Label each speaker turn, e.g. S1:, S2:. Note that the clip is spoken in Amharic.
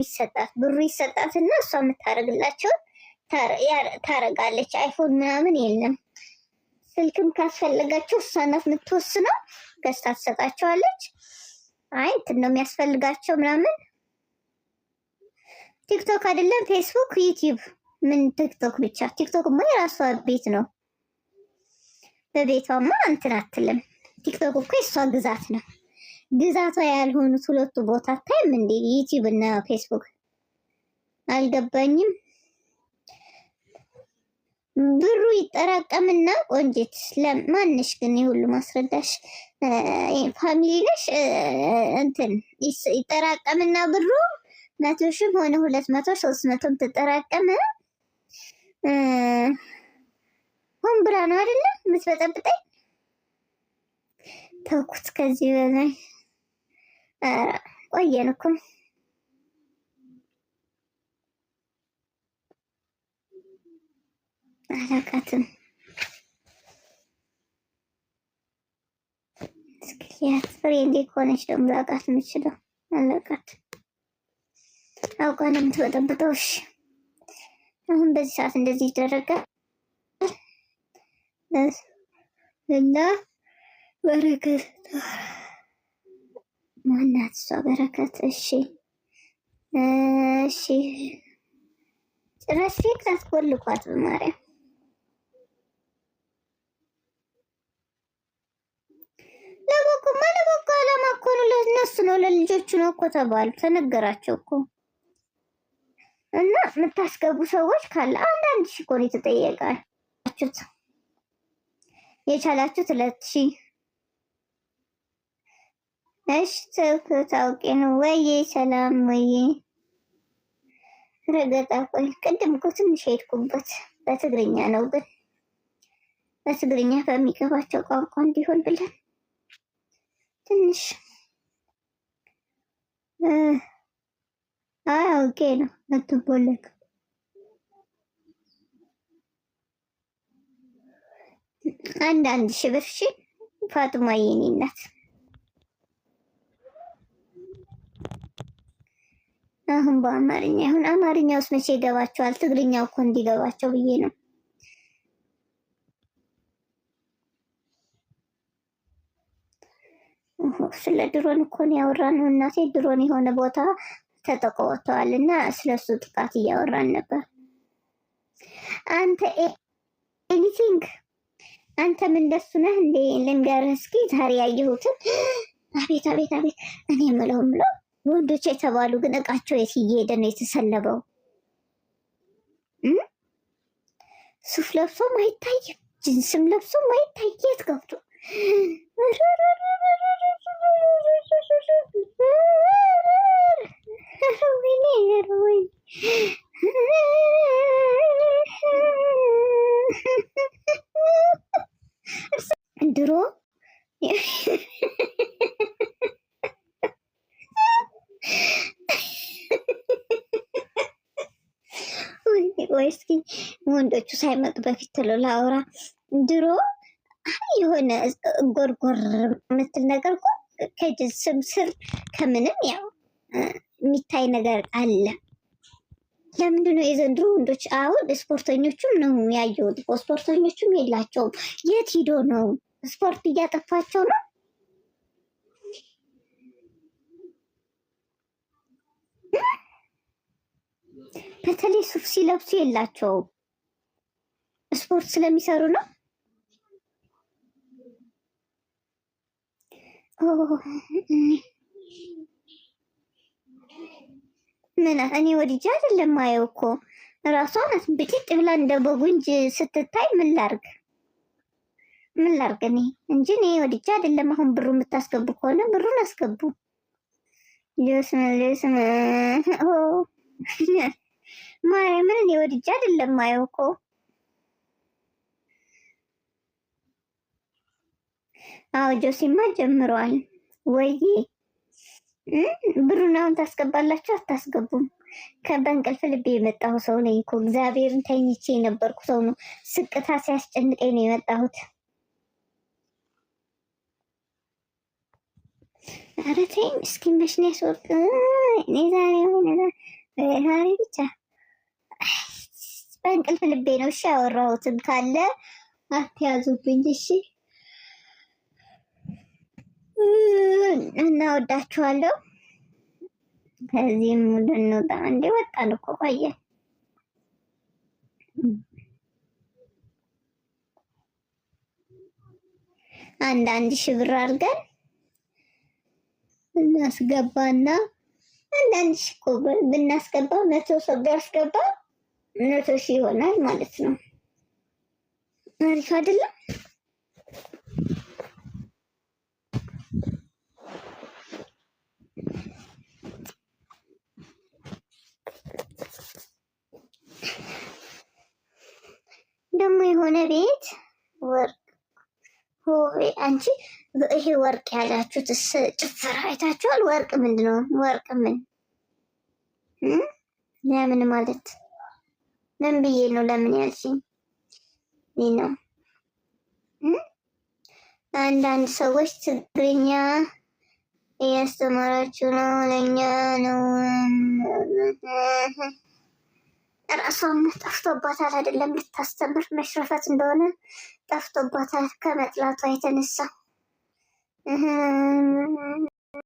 S1: ይሰጣት ብሩ ይሰጣትና እሷ የምታረግላቸው ታረጋለች። አይፎን ምናምን የለም። ስልክም ካስፈለጋቸው እሷ ናት የምትወስነው፣ ገዝታ ትሰጣቸዋለች። አይ እንትን ነው የሚያስፈልጋቸው ምናምን። ቲክቶክ አይደለም ፌስቡክ፣ ዩቲዩብ ምን ቲክቶክ ብቻ። ቲክቶክማ የራሷ ቤት ነው። በቤቷማ እንትን አትልም። ቲክቶክ እኮ የእሷ ግዛት ነው። ግዛቷ ያልሆኑት ሁለቱ ቦታ ታይም እንዴ? ዩቲዩብ እና ፌስቡክ አልገባኝም። ብሩ ይጠራቀምና ቆንጂት ለማንሽ ግን የሁሉ ማስረዳሽ ፋሚሊ ነሽ እንትን ይጠራቀምና ብሩ 100 ሺህ ሆነ 200 300 ተጠራቀመ። ሆን ብላ ነው አይደለ የምትበጠብጠኝ? ተውኩት። ከዚህ በላይ ቆየን እኮ አላቃትም። እስኪያት ፍሬንዴ ከሆነች ደግሞ ላቃት የምችለው አላቃት። አውቃ ነው የምትበጠብጠው። እሺ አሁን በዚህ ሰዓት እንደዚህ ይደረጋል እና በረከት ማናት እሷ? በረከት እሺ እሺ ጭራሽ ፊት አስቆልቋት በማርያም ለበጎ ዓላማ እኮ ነው። ለእነሱ ነው ለልጆቹ ነው እኮ ተባሉ፣ ተነገራቸው እኮ። እና የምታስገቡ ሰዎች ካለ አንዳንድ ሺህ እኮ ነው የተጠየቃችሁት። የቻላችሁት 2000 እሺ ታውቂ ነው ወይ? ሰላም ወይ ረገጣ። ቆይ ቅድም እኮ ትንሽ ሄድኩበት በትግርኛ ነው፣ ግን በትግርኛ በሚገባቸው ቋንቋ እንዲሆን ብለን ትንሽ አውቄ ነው። አትቦለክ አንዳንድ ሺህ ብር። እሺ ፋጡማ የኔ እናት አሁን በአማርኛ ይሁን። አማርኛ ውስጥ መቼ ይገባቸዋል? ትግርኛው እኮ እንዲገባቸው ብዬ ነው። ስለ ድሮን እኮ ነው ያወራነው እናቴ። ድሮን የሆነ ቦታ ተጠቅወተዋል እና ስለሱ ጥቃት እያወራን ነበር። አንተ ኤኒቲንግ አንተም እንደሱ ነህ እንዴ? ልንገርህ እስኪ ዛሬ ያየሁትን። አቤት አቤት አቤት! እኔ የምለው ወንዶች የተባሉ ግን እቃቸው የት እየሄደ ነው የተሰለበው? ሱፍ ለብሶም አይታይም፣ ጅንስም ለብሶም አይታይ። የት ገብቶ ድሮ ወይ እስኪ ወንዶቹ ሳይመጡ በፊት ላውራ። ድሮ የሆነ ጎርጎር የምትል ነገር እኮ ከጅስም ስር ከምንም ያው የሚታይ ነገር አለ። ለምንድነው የዘንድሮ ወንዶች? አሁን ስፖርተኞቹም ነው ያየሁት። ስፖርተኞቹም የላቸውም። የት ሂዶ ነው? ስፖርት እያጠፋቸው ነው። በተለይ ሱፍ ሲለብሱ የላቸውም። ስፖርት ስለሚሰሩ ነው። ምን እኔ ወዲጃ አይደለም ማየው እኮ ራሷ ናት ብቂጥ ብላ እንደ በጉንጅ ስትታይ። ምን ላርግ እኔ እንጂ እኔ ወዲጃ አይደለም። አሁን ብሩ የምታስገቡ ከሆነ ብሩን አስገቡ። ሊስም ማርያምን እኔ ወዲጃ አይደለም ማየው እኮ። አዎ ጆሲማ ጀምሯል ወይ? ብሩን አሁን ታስገባላችሁ አታስገቡም? ከበእንቅልፍ ልቤ የመጣሁ ሰው ነኝ እኮ እግዚአብሔርን ተኝቼ የነበርኩ ሰው ነው። ስቅታ ሲያስጨንቀኝ ነው የመጣሁት። ኧረ ተይኝ እስኪ መሽኔ ያስወርቅ። እኔ ዛሬ ብቻ በእንቅልፍ ልቤ ነው። እሺ ያወራሁትን ካለ አትያዙብኝ። እሺ እና ወዳችኋለሁ። ከዚህም ልንወጣ እንዴ ወጣን እኮ ቆየ። አንድ ሺህ ብር አድርገን እናስገባና አንዳንድ ሺህ እኮ ብናስገባ 100 ሰው ቢያስገባ 100 ሺህ ይሆናል ማለት ነው። አሪፍ አይደለም? ደግሞ የሆነ ቤት ወርቅ አንቺ ይሄ ወርቅ ያላችሁት ጭፈራ አይታችኋል? ወርቅ ምንድን ነው? ወርቅ ምን ለምን ማለት ምን ብዬ ነው ለምን ያልሽኝ? ይህ ነው አንዳንድ ሰዎች ትግርኛ እያስተማራችሁ ነው፣ ለእኛ ነው። ራሷን ጠፍቶባታል አይደለም ልታስተምር መሽረፈት እንደሆነ ጠፍቶባታል ከመጥላቷ የተነሳ